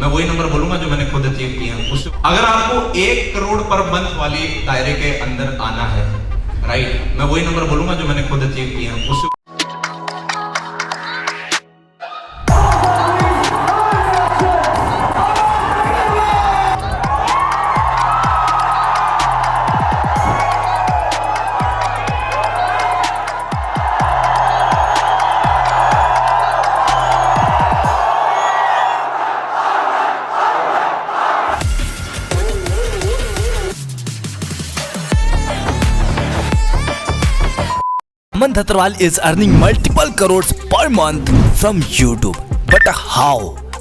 मैं वही नंबर बोलूंगा जो मैंने खुद अचीव किया उससे। अगर आपको 1 करोड़ पर मंथ वाली दायरे के अंदर आना है, राइट, मैं वही नंबर बोलूंगा जो मैंने खुद अचीव किया उससे। Aman Thatrawal is earning multiple crores per month from YouTube. But how?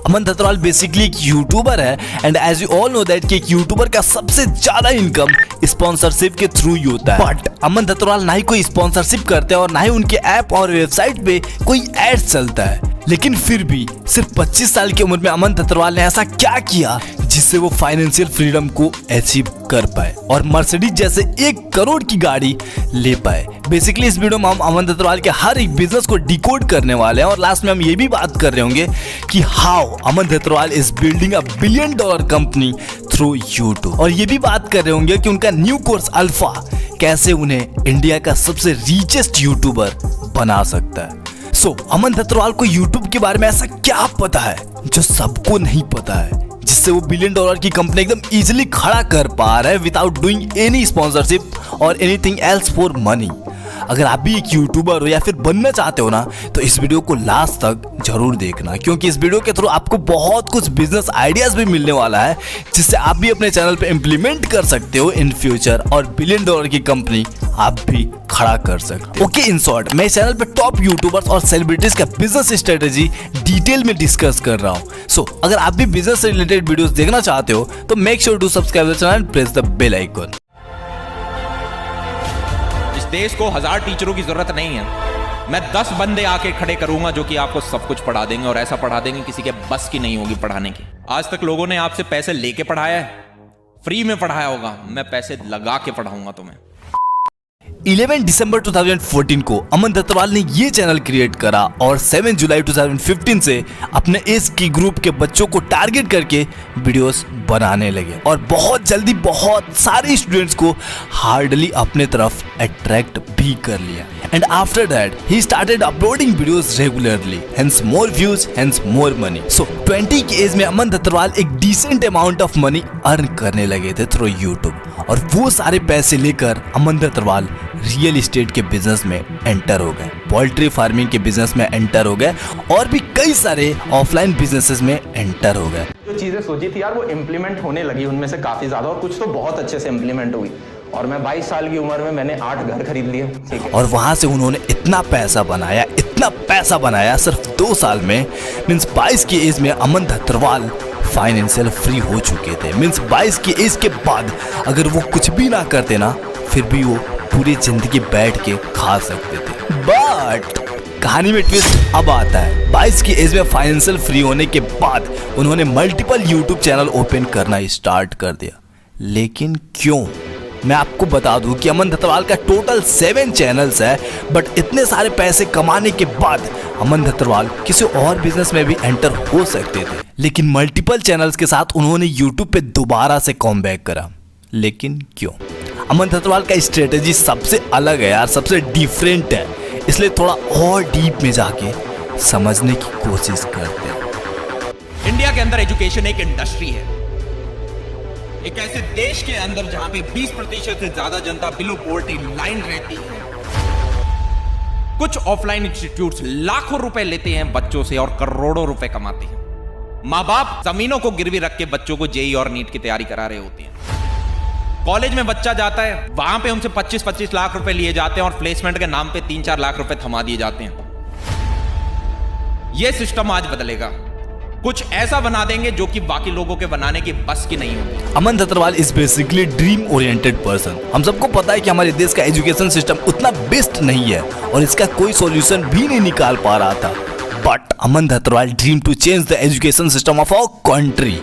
Aman Dattarwal basically एक यूट्यूबर है and as you all know that कि एक यूट्यूबर का सबसे ज्यादा इनकम स्पॉन्सरशिप के थ्रू ही होता है। बट अमन दत्तरवाल ना ही कोई स्पॉन्सरशिप करते हैं और ना ही उनके ऐप और वेबसाइट पे कोई एड चलता है, लेकिन फिर भी सिर्फ 25 साल की उम्र में अमन दत्तरवाल ने ऐसा क्या किया जिससे वो फाइनेंशियल फ्रीडम को अचीव कर पाए और मर्सिडीज जैसे 1 करोड़ की गाड़ी ले पाए। बेसिकली इस वीडियो में हम अमन दत्तरवाल के हर एक बिजनेस को डिकोड करने वाले हैं और लास्ट में हम ये भी बात कर रहे होंगे कि how Aman Dattarwal is building $1 billion company through YouTube, और ये भी बात कर रहे होंगे कि उनका न्यू कोर्स अल्फा कैसे उन्हें इंडिया का सबसे रिचेस्ट यूट्यूबर बना सकता है। अमन दत्तरवाल को यूट्यूब के बारे में ऐसा क्या पता है जो सबको नहीं पता है, जिससे वो $1 बिलियन की कंपनी एकदम इजीली खड़ा कर पा रहा है विदाउट डूइंग एनी स्पॉन्सरशिप और एनीथिंग एल्स फॉर मनी। अगर आप भी एक यूट्यूबर हो या फिर बनना चाहते हो ना, तो इस वीडियो को लास्ट तक जरूर देखना, क्योंकि इस वीडियो के थ्रू आपको बहुत कुछ बिजनेस आइडियाज भी मिलने वाला है जिससे आप भी अपने चैनल पे इम्प्लीमेंट कर सकते हो इन फ्यूचर और $1 बिलियन की कंपनी आप भी खड़ा कर सकते हो। ओके, इन शॉर्ट मैं इस चैनल पे टॉप यूट्यूबर्स और सेलिब्रिटीज का बिजनेस स्ट्रेटेजी डिटेल में डिस्कस कर रहा हूँ। अगर आप भी बिजनेस से रिलेटेड वीडियोस देखना चाहते हो तो make sure to subscribe the channel and press the bell icon. देश को 1000 टीचरों की जरूरत नहीं है, मैं 10 बंदे आके खड़े करूंगा जो कि आपको सब कुछ पढ़ा देंगे और ऐसा पढ़ा देंगे किसी के बस की नहीं होगी पढ़ाने की। आज तक लोगों ने आपसे पैसे लेके पढ़ाया है, फ्री में पढ़ाया होगा, मैं पैसे लगा के पढ़ाऊंगा तुम्हें। 11 दिसंबर 2014 को अमन दत्तरवाल ने ये चैनल क्रिएट करा और 7 जुलाई 2015 से अपने एज की ग्रुप के बच्चों को टारगेट करके वीडियोस बनाने लगे और बहुत जल्दी बहुत सारे स्टूडेंट्स को हार्डली अपने तरफ अट्रैक्ट भी कर लिया। And after that he started uploading videos regularly, hence more views, hence more money. 20 की एज में अमन दत्तरवाल एक decent amount of money earn करने लगे थे थ्रू यूट्यूब, और वो सारे पैसे लेकर अमन दत्तरवाल रियल एस्टेट के बिजनेस में एंटर हो गए, पोल्ट्री फार्मिंग के बिजनेस में एंटर हो गए और भी कई सारे ऑफलाइन बिजनेसेस में एंटर हो गए। जो चीजें सोची थी यार वो इम्प्लीमेंट होने लगी, उनमें से काफी ज्यादा, और कुछ तो बहुत अच्छे से इम्प्लीमेंट हुई। और मैं 22 साल की उम्र में मैंने 8 घर खरीद लिए, ठीक है। और वहां से उन्होंने इतना पैसा बनाया सिर्फ 2 साल में। मीन्स 22 की एज में अमन दत्तरवाल फाइनेंशियल फ्री हो चुके थे। मीन्स 22 की एज के बाद अगर वो कुछ भी ना करते ना, फिर भी वो पूरी जिंदगी बैठ के खा सकते थे। बट कहानी में ट्विस्ट अब आता है। 22 की एज में फाइनेंशियल फ्री होने के बाद उन्होंने मल्टीपल यूट्यूब चैनल ओपन करना स्टार्ट कर दिया। लेकिन क्यों? मैं आपको बता दूं कि अमन दत्तरवाल का टोटल 7 चैनल्स है, बट इतने सारे पैसे कमाने के बाद अमन दत्तरवाल किसी और बिजनेस में भी एंटर हो सकते थे, लेकिन मल्टीपल चैनल्स के साथ उन्होंने यूट्यूब पे दोबारा से कॉमबैक करा। लेकिन क्यों? अमन दत्तरवाल का स्ट्रेटेजी सबसे अलग है यार, सबसे डिफरेंट है, इसलिए थोड़ा और डीप में जाके समझने की कोशिश करते हैं। इंडिया के अंदर एजुकेशन एक इंडस्ट्री है, एक ऐसे देश के अंदर जहां पे 20% से ज्यादा जनता बिलो पॉवर्टी लाइन रहती है। कुछ ऑफलाइन इंस्टीट्यूट्स लाखों रुपए लेते हैं बच्चों से और करोड़ों रुपए कमाते हैं। माँ बाप जमीनों को गिरवी रख के बच्चों को जेई और नीट की तैयारी करा रहे होते हैं। कॉलेज में बच्चा जाता है, वहां पे उनसे 25-25 लाख रुपए लिए जाते हैं और प्लेसमेंट के नाम पे 3-4 लाख रुपए थमा दिए जाते हैं। यह सिस्टम आज बदलेगा, कुछ ऐसा बना देंगे जो कि बाकी लोगों के बनाने की बस की नहीं होगी। Aman Dattarwal is basically dream oriented person. हम सबको पता है कि हमारे देश का एजुकेशन सिस्टम उतना बेस्ट नहीं है और इसका कोई सॉल्यूशन भी नहीं निकाल पा रहा था। But Aman Dattarwal dream to change the education system of our country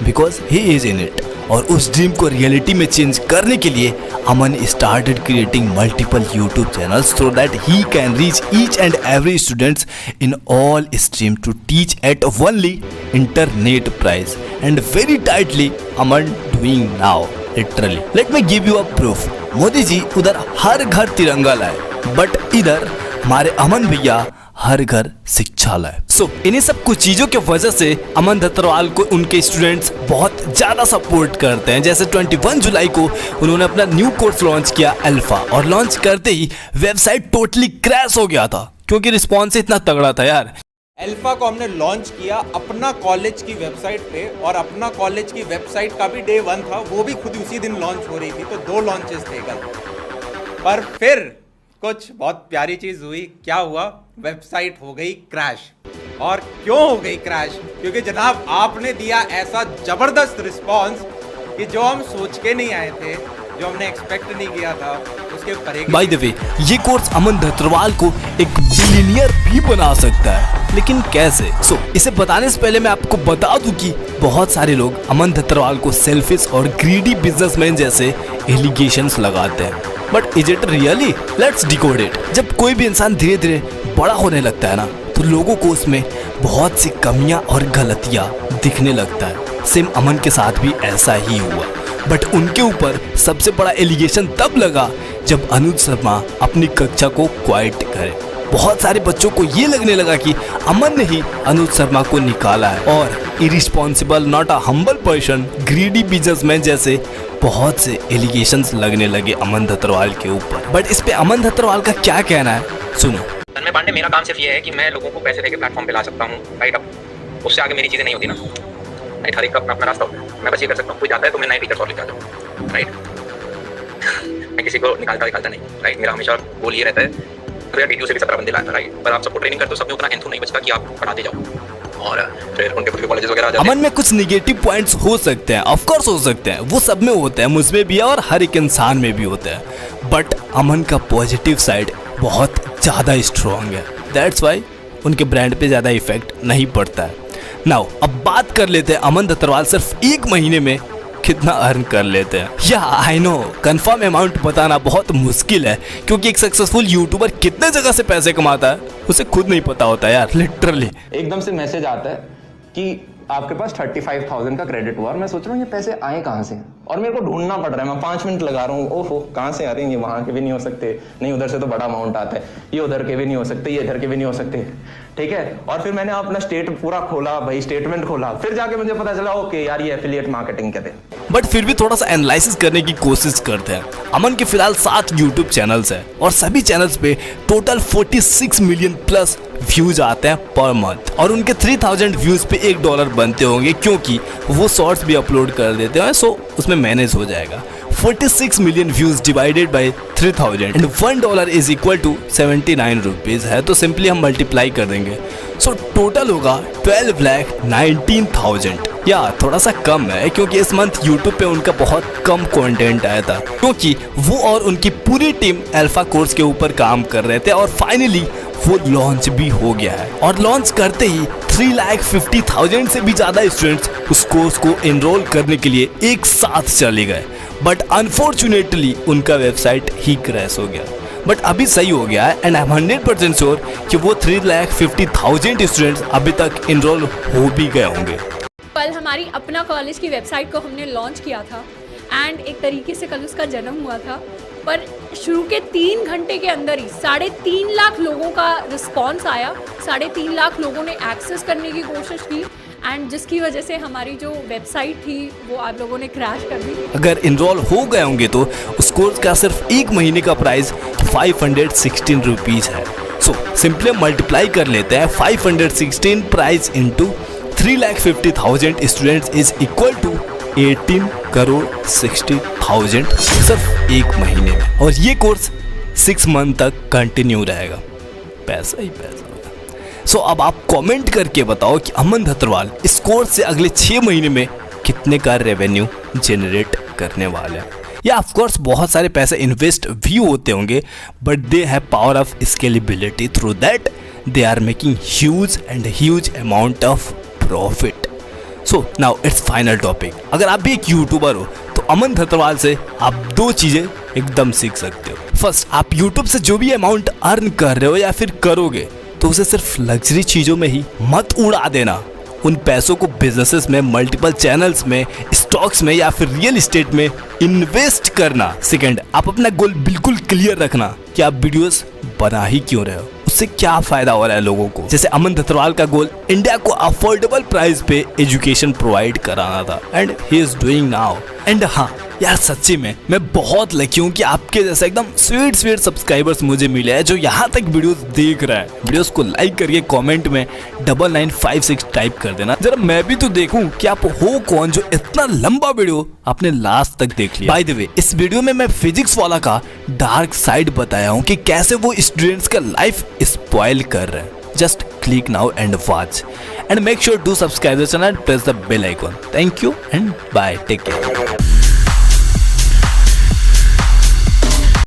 because he is in it. और उस ड्रीम को रियलिटी में चेंज करने के लिए Aman started creating multiple YouTube channels so that he can reach each and every students in all stream to teach at only internet price and very tightly Aman doing now literally. Let me give you a proof. Modi ji उधर हर घर तिरंगा लाए, but इधर हमारे अमन भैया हर घर शिक्षा लाए। सो इन्हीं सब कुछ चीजों की वजह से अमन धतरवाल को उनके स्टूडेंट्स बहुत ज्यादा सपोर्ट करते हैं। जैसे 21 जुलाई को उन्होंने अपना न्यू कोर्स लॉन्च किया अल्फा, और लॉन्च करते ही वेबसाइट टोटली क्रैश हो गया था क्योंकि रिस्पॉन्स इतना तगड़ा था यार। अल्फा को हमने लॉन्च किया अपना कॉलेज की वेबसाइट पे, और अपना कॉलेज की वेबसाइट का भी डे 1 था, वो भी खुद उसी दिन लॉन्च हो रही थी, तो 2 लॉन्चेस थे कल। पर फिर कुछ बहुत प्यारी चीज हुई। क्या हुआ? वेबसाइट हो गई क्रैश। और क्यों हो गई क्रैश? क्योंकि जनाब आपने दिया ऐसा जबरदस्त रिस्पॉन्स कि जो हम सोच के नहीं आए थे, जो हमने एक्सपेक्ट नहीं किया था, उसके परे। बाय द वे, ये कोर्स अमन धतरवाल को एक बिलियनियर भी बना सकता है, लेकिन कैसे? इसे बताने से पहले मैं आपको बता दूं कि बहुत सारे लोग अमन धतरवाल को सेल्फिश और ग्रीडी बिजनेसमैन जैसे एलिगेशंस लगाते हैं, but is it really? Let's decode it. जब कोई भी इंसान धीरे धीरे बड़ा होने लगता है ना, तो लोगों को उसमें बहुत सी कमियां और गलतियां दिखने लगता है। सेम अमन के साथ भी ऐसा ही हुआ, बट उनके ऊपर सबसे बड़ा एलिगेशन तब लगा जब अनुज शर्मा अपनी कक्षा को क्वाइट करे। बहुत सारे बच्चों को ये लगने लगा कि अमन ने ही अनुज शर्मा को निकाला है, और irresponsible, not a humble person, greedy businessman जैसे बहुत से एलिगेशंस लगने लगे अमन धतरवाल के ऊपर। बट इस पे अमन धतरवाल का क्या कहना है, सुनो। तन्मय पांडे, मेरा काम सिर्फ ये है कि मैं लोगों को पैसे देके प्लेटफॉर्म पे ला सकता हूँ, राइट। अब उससे आगे मेरी चीज़ें नहीं होती ना, राइट। हर एक का अपना अपना रास्ता होता है। मैं बस ये कर सकता हूँ, कोई जाता है तो मैं नए टीचर और लेके आता हूँ, राइट। मैं किसी को निकालता नहीं, राइट। मेरा हमेशा गोल ये रहता है, तो यार वीडियो से भी 17 बंदे लाना, राइट। पर आप सबको ट्रेनिंग करते हो, सब में उतना एंथू नहीं बचता कि आप पढ़ाते जाओ, और फिर उनके खुद के कॉलेजेस वगैरह आ जाते हैं। अमन में कुछ निगेटिव पॉइंट्स हो सकते हैं, ऑफ कोर्स हो सकते हैं, वो सब में होते हैं, मुझ में भी है और हर एक इंसान में भी होता है। बट अमन का पॉजिटिव साइड बहुत ज़्यादा स्ट्रॉन्ग है, दैट्स वाई उनके ब्रांड पे ज़्यादा इफेक्ट नहीं पड़ता है। नाउ अब बात कर लेते हैं अमन धतरवाल सिर्फ 1 महीने में कितना अर्न कर लेते हैं। या आई नो, कंफर्म अमाउंट बताना बहुत मुश्किल है, क्योंकि एक सक्सेसफुल यूट्यूबर कितने जगह से पैसे कमाता है उसे खुद नहीं पता होता यार, लिटरली। एकदम से मैसेज आता है कि आपके पास 35,000 का क्रेडिट हुआ, और मैं सोच रहा हूँ ये पैसे आए कहाँ से, और मेरे को ढूंढना पड़ रहा है। मैं 5 मिनट लगा रहा हूँ, ओहो कहाँ से आ रहे हैं, ये वहाँ के भी नहीं हो सकते, नहीं उधर से तो बड़ा अमाउंट आता है, ये उधर के भी नहीं हो सकते, ये इधर के भी नहीं हो सकते, ठीक है। और फिर मैंने अपना पूरा खोला भाई, स्टेटमेंट खोला, फिर जाके मुझे पता चला ओके यार ये एफिलिएट मार्केटिंग कहते हैं। बट फिर भी थोड़ा सा एनालिसिस करने की कोशिश करते हैं। अमन के फिलहाल 7 यूट्यूब चैनल्स हैं, और सभी चैनल्स पे टोटल 46 मिलियन प्लस व्यूज आते हैं पर मंथ, और उनके 3000 व्यूज पे $1 बनते होंगे, क्योंकि वो शॉर्ट्स भी अपलोड कर देते हैं, सो उसमें मैनेज हो जाएगा। 46 million views divided by 3000 and $1 is equal to 79 rupees है, तो सिंपली हम मल्टीप्लाई कर देंगे, सो टोटल होगा 12,19,000। या थोड़ा सा कम है, क्योंकि इस मंथ यूट्यूब पे उनका बहुत कम कंटेंट आया था, क्योंकि वो और उनकी पूरी टीम अल्फा कोर्स के ऊपर काम कर रहे थे, और फाइनली वो लॉन्च भी हो गया है। और लॉन्च करते ही 3,50,000 से भी ज़्यादा स्टूडेंट्स उस कोर्स को एनरोल करने के लिए एक साथ चले गए, बट अनफॉर्चुनेटली उनका वेबसाइट ही क्रैश हो गया। बट अभी सही हो गया है, एंड आई एम 100% श्योर कि वो 3,50,000 स्टूडेंट्स अभी तक एनरोल हो भी गए होंगे। कल हमारी अपना कॉलेज की वेबसाइट को हमने लॉन्च किया था, एंड एक तरीके से कल उसका जन्म हुआ था, पर शुरू के 3 घंटे के अंदर ही 3.5 लाख लोगों का रिस्पॉन्स आया, 3.5 लाख लोगों ने एक्सेस करने की कोशिश की, एंड जिसकी वजह से हमारी जो वेबसाइट थी वो आप लोगों ने क्रैश कर दी। अगर इनरोल हो गए होंगे तो उस कोर्स का सिर्फ 1 महीने का प्राइस 516 रुपीज़ है। सो सिंपली मल्टीप्लाई कर लेते हैं, 516 price into 3,50,000 students is equal to 18,60,000 सिर्फ 1 महीने में, और ये कोर्स 6 मंथ तक कंटिन्यू रहेगा। पैसा ही पैसा होगा। सो अब आप कमेंट करके बताओ कि अमन धतरवाल इस कोर्स से अगले 6 महीने में कितने का रेवेन्यू जनरेट करने वाले हैं। या ऑफ कोर्स बहुत सारे पैसे इन्वेस्ट भी होते होंगे, but they have power of scalability, through that they are making huge amount of profit. So now it's final topic. अगर आप भी एक यूट्यूबर हो तो अमन धतरवाल से आप दो चीजें एकदम सीख सकते हो। फर्स्ट, आप यूट्यूब से जो भी अमाउंट अर्न कर रहे हो या फिर करोगे तो उसे सिर्फ लग्जरी चीजों में ही मत उड़ा देना। उन पैसों को बिजनेसेस में, मल्टीपल चैनल्स में, स्टॉक्स में या फिर रियल एस्टेट में इन्वेस्ट करना। सेकंड, आप अपना गोल बिल्कुल क्लियर रखना कि आप वीडियोस बना ही क्यों रहे हो, उससे क्या फायदा हो रहा है लोगों को। जैसे अमन धतरवाल का गोल इंडिया को अफोर्डेबल प्राइस पे एजुकेशन प्रोवाइड कराना था and he is doing now. And हाँ यार, सच्ची में मैं बहुत लकी हूँ कि आपके जैसे एकदम स्वीट सब्सक्राइबर्स मुझे मिले हैं जो यहाँ तक वीडियोस देख रहा है। वीडियोस को लाइक करके कमेंट में 9956 टाइप कर देना, जरा मैं भी तो देखूं कि आप हो कौन जो इतना लंबा वीडियो आपने लास्ट तक देख लिया। बाय द वे, इस वीडियो में मैं फिजिक्स वाला का डार्क साइड बताया हूँ कि कैसे वो स्टूडेंट्स का लाइफ स्पॉइल कर रहे हैं। Just click now and watch, and make sure to subscribe the channel and press the bell icon. Thank you and bye. Take care.